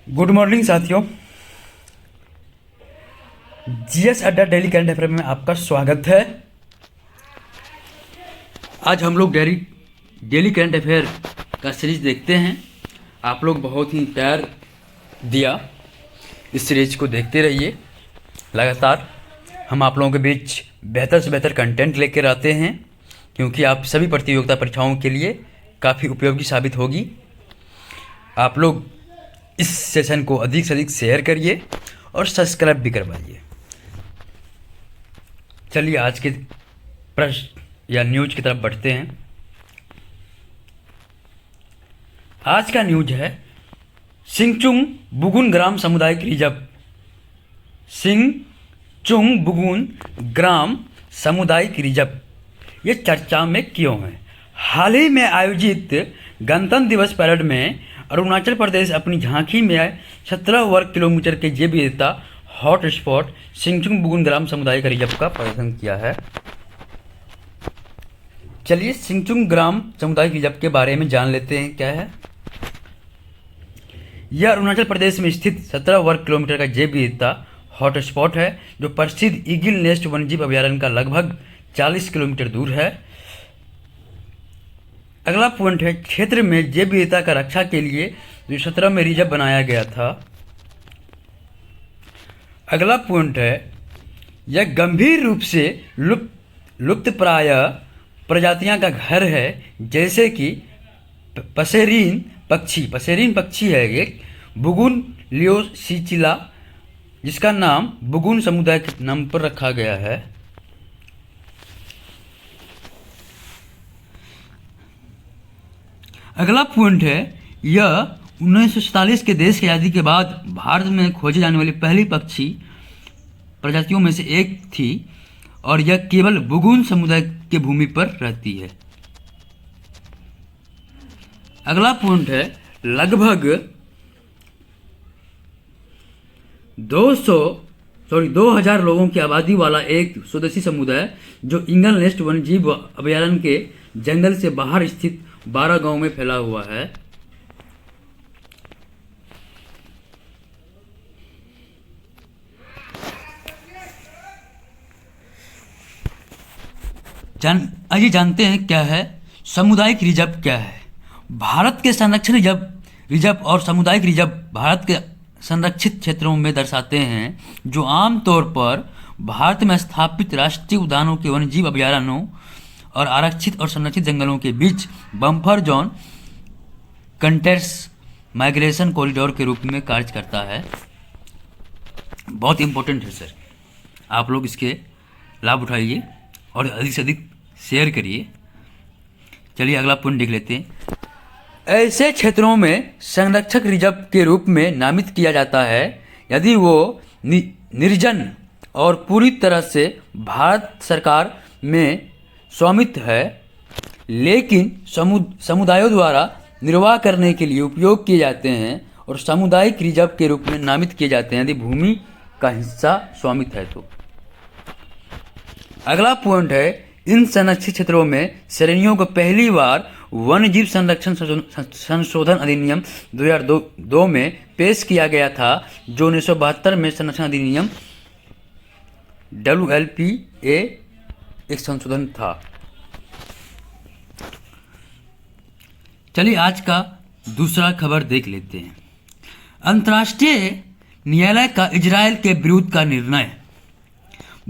Good morning साथियों। GS अड्डा daily current affair में आपका स्वागत है। आज हम लोग डेली करंट अफेयर का सीरीज देखते हैं। आप लोग बहुत ही प्यार दिया, इस सीरीज को देखते रहिए। लगातार हम आप लोगों के बीच बेहतर से बेहतर कंटेंट लेकर आते हैं, क्योंकि आप सभी प्रतियोगिता परीक्षाओं के लिए काफ़ी उपयोगी साबित होगी। आप लोग इस सेशन को अधिक से अधिक शेयर करिए और सब्सक्राइब भी करवाइए। चलिए आज के प्रश्न या न्यूज की तरफ बढ़ते हैं। आज का न्यूज है सिंगचुंग बुगुन ग्राम सामुदायिक रिजर्व। सिंगचुंग बुगुन ग्राम सामुदायिक रिजर्व ये चर्चा में क्यों है? हाल ही में आयोजित गणतंत्र दिवस परेड में अरुणाचल प्रदेश अपनी झांकी में 17 वर्ग किलोमीटर के जैव विविधता हॉट स्पॉट सिंगचुंग बुगुन ग्राम सामुदायिक रिजर्व का प्रदर्शन किया है। चलिए सिंगचुंग ग्राम सामुदायिक रिजर्व के बारे में जान लेते हैं क्या है। यह अरुणाचल प्रदेश में स्थित 17 वर्ग किलोमीटर का जैव विविधता हॉट स्पॉट है, जो प्रसिद्ध ईगल नेस्ट वन्यजीव अभयारण्य का लगभग 40 किलोमीटर दूर है। अगला पॉइंट है क्षेत्र में जैव विविधता का रक्षा के लिए 2017 में रिजर्व बनाया गया था। अगला पॉइंट है यह गंभीर रूप से लुप्तप्राय प्रजातियां का घर है, जैसे कि पसेरीन पक्षी है एक बुगुन लियोसिचिला, जिसका नाम बुगुन समुदाय के नाम पर रखा गया है। अगला पॉइंट है यह 1947 के देश की आज़ादी के बाद भारत में खोजे जाने वाली पहली पक्षी प्रजातियों में से एक थी, और यह केवल बुगुन समुदाय के भूमि पर रहती है। अगला पॉइंट है लगभग 2000 लोगों की आबादी वाला एक स्वदेशी समुदाय, जो ईगल नेस्ट वन्यजीव अभयारण्य के जंगल से बाहर स्थित 12 गांव में फैला हुआ है। आइए जानते हैं क्या है सामुदायिक रिजर्व क्या है। भारत के संरक्षण रिजर्व और सामुदायिक रिजर्व भारत के संरक्षित क्षेत्रों में दर्शाते हैं, जो आमतौर पर भारत में स्थापित राष्ट्रीय उद्यानों के वन्यजीव अभयारण्यों और आरक्षित और संरक्षित जंगलों के बीच बम्फर जोन कंटेस्ट माइग्रेशन कॉरिडोर के रूप में कार्य करता है। बहुत इंपॉर्टेंट है सर, आप लोग इसके लाभ उठाइए और अधिक से अधिक शेयर करिए। चलिए अगला पॉइंट देख लेते हैं। ऐसे क्षेत्रों में संरक्षक रिजर्व के रूप में नामित किया जाता है यदि वो निर्जन और पूरी तरह से भारत सरकार में स्वामित्व है, लेकिन समुदायों द्वारा निर्वाह करने के लिए उपयोग किए जाते हैं और सामुदायिक रिजर्व के रूप में नामित किए जाते हैं यदि भूमि का हिस्सा स्वामित्व है तो। अगला पॉइंट है इन संरक्षित क्षेत्रों में श्रेणियों को पहली बार वन्यजीव संरक्षण संशोधन अधिनियम 2002 में पेश किया गया था, जो 1972 में संरक्षण अधिनियम WLPA एक संशोधन था। चलिए आज का दूसरा खबर देख लेते हैं। अंतर्राष्ट्रीय न्यायालय का इजराइल के विरुद्ध का निर्णय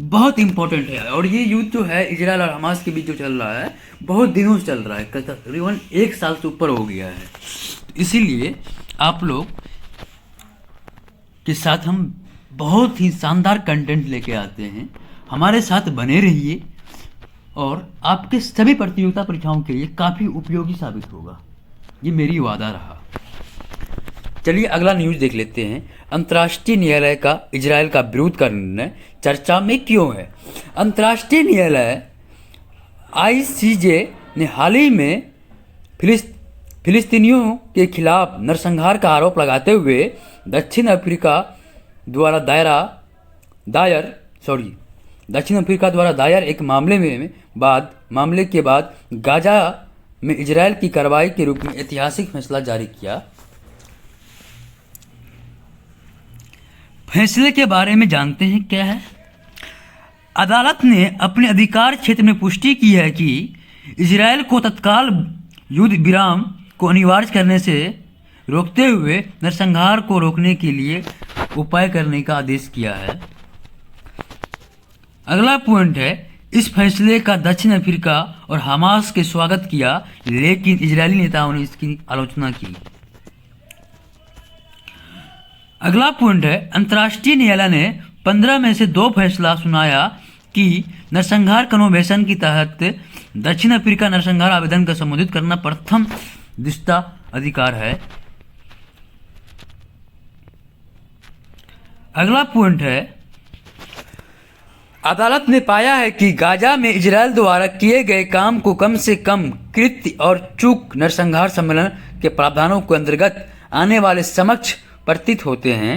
बहुत इंपॉर्टेंट है, और ये युद्ध जो है इजराइल और हमास के बीच जो चल रहा है बहुत दिनों से चल रहा है, तकरीबन 1 साल से ऊपर हो गया है। इसीलिए आप लोग के साथ हम बहुत ही शानदार कंटेंट लेके आते हैं, हमारे साथ बने रहिए और आपके सभी प्रतियोगिता परीक्षाओं के लिए काफ़ी उपयोगी साबित होगा, ये मेरी वादा रहा। चलिए अगला न्यूज़ देख लेते हैं। अंतर्राष्ट्रीय न्यायालय का इजराइल का विरोध का निर्णय चर्चा में क्यों है? अंतर्राष्ट्रीय न्यायालय ICJ ने हाल ही में फिलिस्तीनियों के खिलाफ नरसंहार का आरोप लगाते हुए दक्षिण अफ्रीका द्वारा दायर एक मामले के बाद गाजा में इजराइल की कार्रवाई के रूप में ऐतिहासिक फैसला जारी किया। फैसले के बारे में जानते हैं क्या है? अदालत ने अपने अधिकार क्षेत्र में पुष्टि की है कि इजरायल को तत्काल युद्ध विराम को अनिवार्य करने से रोकते हुए नरसंहार को रोकने के लिए उपाय करने का आदेश किया है। अगला पॉइंट है, इस फैसले का दक्षिण अफ्रीका और हमास के स्वागत किया, लेकिन इजरायली नेताओं ने इसकी आलोचना की। अगला पॉइंट है, अंतर्राष्ट्रीय न्यायालय ने 15 में से 2 फैसला सुनाया कि नरसंहार कन्वेंशन के तहत दक्षिण अफ्रीका नरसंहार आवेदन का संबोधित करना प्रथम दृष्टा अधिकार है। अगला पॉइंट है, अदालत ने पाया है कि गाजा में इजरायल द्वारा किए गए काम को कम से कम कृत्य और चूक नरसंहार सम्मेलन के प्रावधानों के अंतर्गत आने वाले समक्ष प्रतीत होते हैं।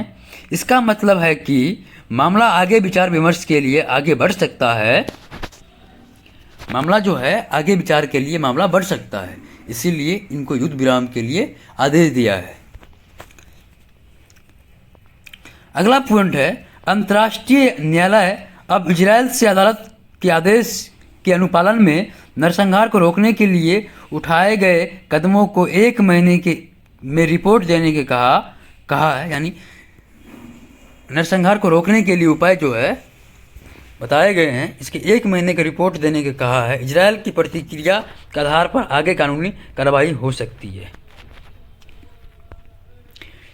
इसका मतलब है कि मामला आगे विचार विमर्श के लिए आगे बढ़ सकता है। मामला जो है आगे विचार के लिए मामला बढ़ सकता है, इसीलिए इनको युद्ध विराम के लिए आदेश दिया है। अगला पॉइंट है, अंतर्राष्ट्रीय न्यायालय अब इजरायल से अदालत के आदेश के अनुपालन में नरसंहार को रोकने के लिए उठाए गए कदमों को 1 महीने के में रिपोर्ट देने के कहा है। यानी नरसंहार को रोकने के लिए उपाय जो है बताए गए हैं, इसके 1 महीने का रिपोर्ट देने के कहा है। इजरायल की प्रतिक्रिया के आधार पर आगे कानूनी कार्रवाई हो सकती है।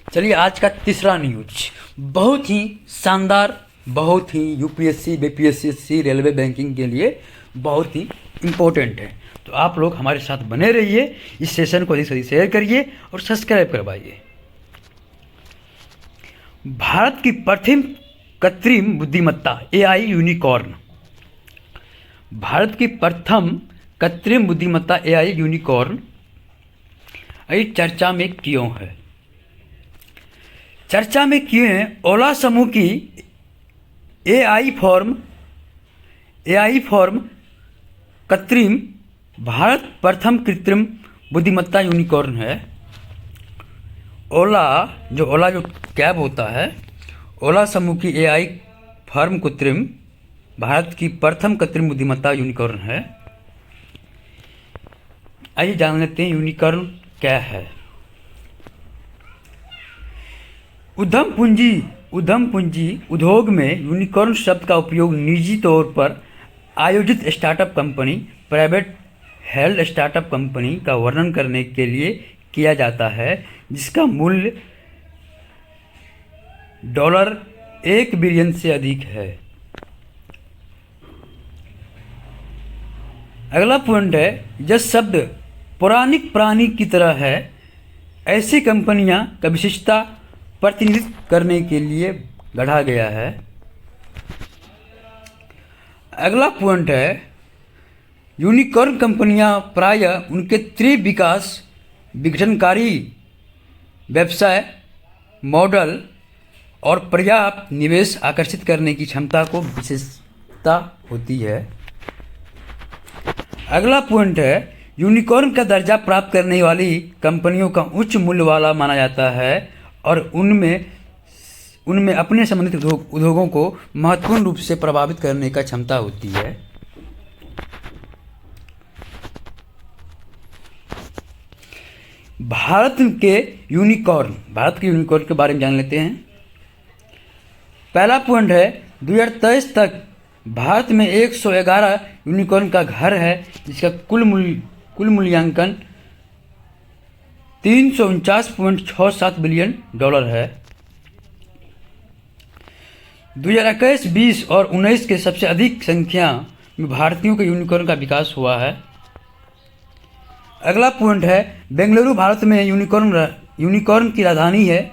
चलिए आज का तीसरा न्यूज बहुत ही शानदार, बहुत ही यूपीएससी, बीपीएससी, रेलवे, बैंकिंग के लिए बहुत ही इम्पोर्टेंट है। तो आप लोग हमारे साथ बने रहिए, इस सेशन को अधिक से अधिक शेयर करिए और सब्सक्राइब करवाइए। भारत की प्रथम कृत्रिम बुद्धिमत्ता एआई यूनिकॉर्न। भारत की प्रथम कृत्रिम बुद्धिमत्ता एआई यूनिकॉर्न चर्चा में क्यों है? चर्चा में क्यों है? ओला समूह की एआई फॉर्म कृत्रिम भारत प्रथम कृत्रिम बुद्धिमत्ता यूनिकॉर्न है। ओला जो कैब होता है, ओला समूह की एआई फर्म कृत्रिम भारत की प्रथम कृत्रिम बुद्धिमत्ता यूनिकॉर्न है। आइए जान लेते हैं यूनिकॉर्न क्या है। उद्यम पूंजी उद्योग में यूनिकॉर्न शब्द का उपयोग निजी तौर पर आयोजित startup company, private held startup company का वर्णन करने के लिए किया जाता है, जिसका मूल्य $1 बिलियन से अधिक है। अगला पॉइंट है, यह शब्द पौराणिक प्राणी की तरह है। ऐसी कंपनियां का विशिष्टता प्रतिनिधित्व करने के लिए गढ़ा गया है। अगला पॉइंट है, यूनिकॉर्न कंपनियां प्रायः उनके तीव्र विकास, विघटनकारी व्यवसाय मॉडल और पर्याप्त निवेश आकर्षित करने की क्षमता को विशेषता होती है। अगला पॉइंट है, यूनिकॉर्न का दर्जा प्राप्त करने वाली कंपनियों का उच्च मूल्य वाला माना जाता है और उनमें अपने संबंधित उद्योगों को महत्वपूर्ण रूप से प्रभावित करने का क्षमता होती है। भारत के यूनिकॉर्न के बारे में जान लेते हैं। पहला पॉइंट है, 2023 तक भारत में 111 यूनिकॉर्न का घर है, जिसका कुल मूल्यांकन $349.67 बिलियन है। 2021, 20 और 19 के सबसे अधिक संख्या में भारतीयों के यूनिकॉर्न का विकास हुआ है। अगला पॉइंट है, बेंगलुरु भारत में यूनिकॉर्न की राजधानी है।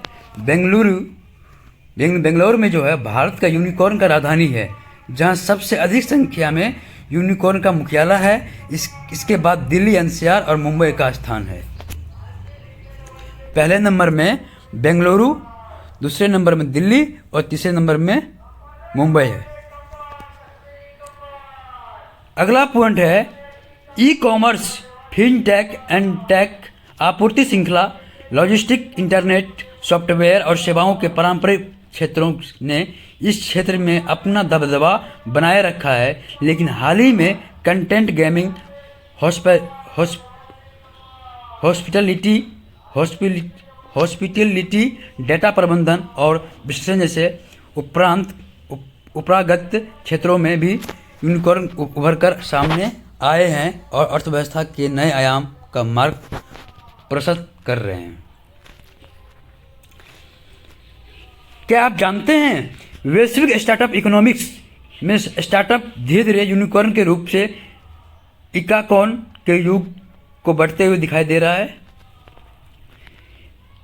बेंगलुरु में जो है भारत का यूनिकॉर्न का राजधानी है, जहां सबसे अधिक संख्या में यूनिकॉर्न का मुख्यालय है। इसके बाद दिल्ली, एनसीआर और मुंबई का स्थान है। पहले नंबर में बेंगलुरु, दूसरे नंबर में दिल्ली और तीसरे नंबर में मुंबई है। अगला पॉइंट है, e commerce, fintech and tech, आपूर्ति श्रृंखला, लॉजिस्टिक, इंटरनेट, सॉफ्टवेयर और सेवाओं के पारंपरिक क्षेत्रों ने इस क्षेत्र में अपना दबदबा बनाए रखा है, लेकिन हाल ही में content gaming, hospitality hospitality data प्रबंधन और विश्लेषण जैसे उपरागत क्षेत्रों में भी यूनिकॉर्न उभर कर सामने आए हैं और अर्थव्यवस्था के नए आयाम का मार्ग प्रशस्त कर रहे हैं। क्या आप जानते हैं वैश्विक स्टार्टअप इकोनॉमिक्स में स्टार्टअप धीरे धीरे यूनिकॉर्न के रूप से इकाकॉन के युग को बढ़ते हुए दिखाई दे रहा है।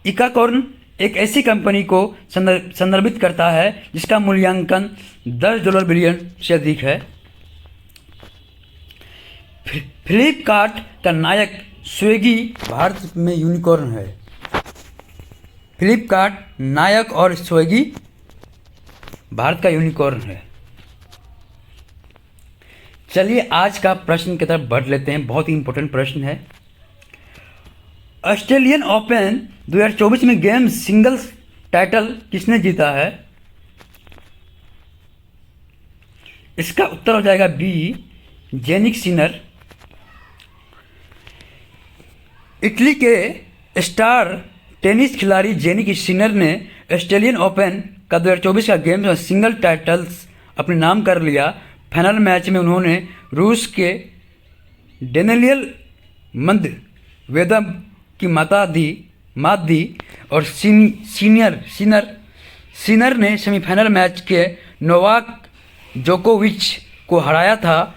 इकाकॉर्न एक ऐसी कंपनी को संदर्भित करता है जिसका मूल्यांकन $10 बिलियन से अधिक है। फ्लिपकार्ट का नायक स्विगी भारत में यूनिकॉर्न है। फ्लिपकार्ट नायक और स्विगी भारत का यूनिकॉर्न है। चलिए आज का प्रश्न की तरफ बढ़ लेते हैं। बहुत ही इंपॉर्टेंट प्रश्न है। ऑस्ट्रेलियन ओपन 2024 में गेम्स सिंगल्स टाइटल किसने जीता है? इसका उत्तर हो जाएगा बी, जेनिक सिनर। इटली के स्टार टेनिस खिलाड़ी जेनिक सिनर ने ऑस्ट्रेलियन ओपन का 2024 का गेम्स में सिंगल टाइटल्स अपने नाम कर लिया। फाइनल मैच में उन्होंने रूस के डेनियल मेदवेदेव की मात दी और सिनर ने सेमीफाइनल मैच के नोवाक जोकोविच को हराया था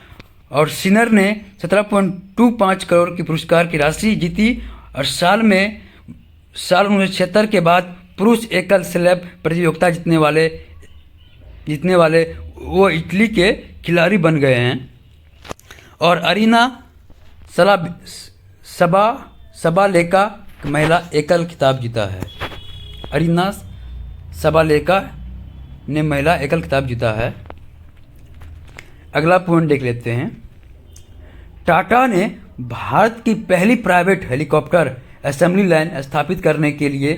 और सिनर ने 17.25 करोड़ की पुरस्कार की राशि जीती और साल 1976 के बाद पुरुष एकल स्लैब प्रतियोगिता जीतने वाले वो इटली के खिलाड़ी बन गए हैं और अरीना सबालेका महिला एकल खिताब जीता है। अरीना सबालेका ने महिला एकल खिताब जीता है। अगला पॉइंट देख लेते हैं। टाटा ने भारत की पहली प्राइवेट हेलीकॉप्टर असेंबली लाइन स्थापित करने के लिए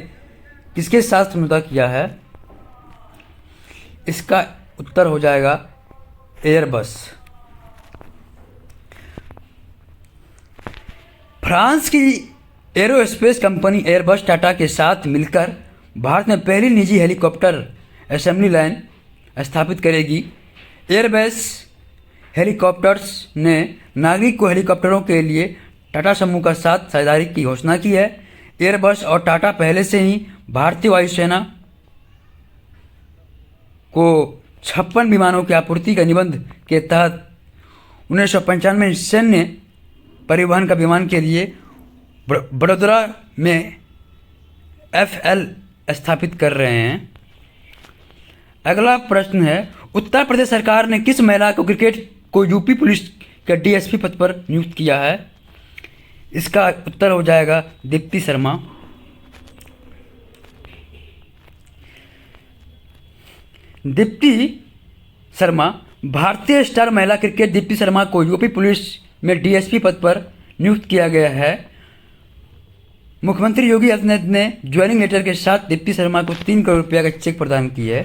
किसके साथ समझौता किया है? इसका उत्तर हो जाएगा एयरबस। फ्रांस की एरोस्पेस कंपनी एयरबस टाटा के साथ मिलकर भारत में पहली निजी हेलीकॉप्टर असेंबली लाइन स्थापित करेगी। एयरबस हेलीकॉप्टर्स ने नागरिक को हेलीकॉप्टरों के लिए टाटा समूह का साथ साझेदारी की घोषणा की है। एयरबस और टाटा पहले से ही भारतीय वायुसेना को 56 विमानों की आपूर्ति के निबंध के तहत 1995 में सैन्य परिवहन का विमान के लिए बड़ोदरा में FL स्थापित कर रहे हैं। अगला प्रश्न है, उत्तर प्रदेश सरकार ने किस महिला को क्रिकेट को यूपी पुलिस के DSP पद पर नियुक्त किया है? इसका उत्तर हो जाएगा दीप्ति शर्मा। दीप्ति शर्मा भारतीय स्टार महिला क्रिकेट दीप्ति शर्मा को यूपी पुलिस में DSP पद पर नियुक्त किया गया है। मुख्यमंत्री योगी आदित्यनाथ ने ज्वाइनिंग लेटर के साथ दीप्ति शर्मा को 3 करोड़ रुपया का चेक प्रदान किया है।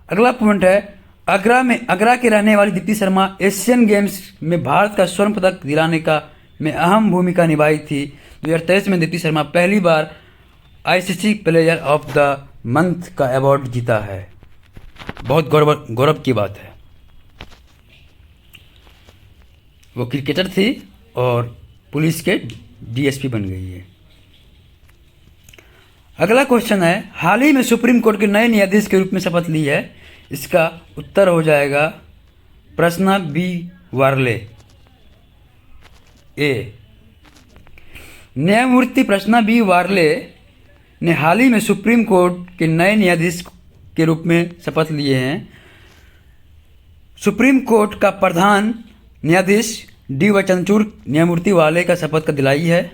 अगला पॉइंट है, आगरा के रहने वाली दीप्ति शर्मा एशियन गेम्स में भारत का स्वर्ण पदक दिलाने में अहम भूमिका निभाई थी। 2023 में दीप्ति शर्मा पहली बार ICC player of the month का अवार्ड जीता है। बहुत गौरव की बात है। वो क्रिकेटर थी और पुलिस के DSP बन गई है। अगला क्वेश्चन है, हाल ही में सुप्रीम कोर्ट के नए न्यायाधीश के रूप में शपथ ली है। इसका उत्तर हो जाएगा प्रश्न B, वार्ले। ए, न्यायमूर्ति प्रश्न B वार्ले ने हाल ही में सुप्रीम कोर्ट के नए न्यायाधीश के रूप में शपथ लिए हैं। सुप्रीम कोर्ट का प्रधान न्यायाधीश D.Y. चंद्रचूड़ न्यायमूर्ति वाले का शपथ का दिलाई है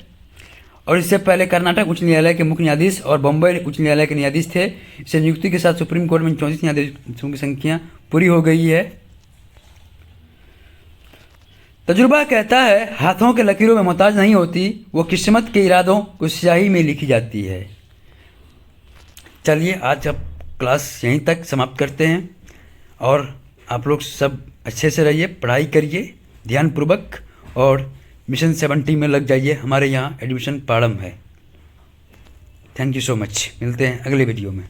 और इससे पहले कर्नाटक उच्च न्यायालय के मुख्य न्यायाधीश और बम्बई उच्च न्यायालय के न्यायाधीश थे। इसे नियुक्ति के साथ सुप्रीम कोर्ट में 34 न्यायाधीशों की संख्या पूरी हो गई है। तजुर्बा कहता है, हाथों के लकीरों में मोहताज नहीं होती, वो किस्मत के इरादों को स्याही में लिखी जाती है। चलिए आज अब क्लास यहीं तक समाप्त करते हैं और आप लोग सब अच्छे से रहिए, पढ़ाई करिए ध्यानपूर्वक और मिशन 70 में लग जाइए। हमारे यहाँ एडमिशन प्रारंभ है। Thank you so much. मिलते हैं अगले वीडियो में।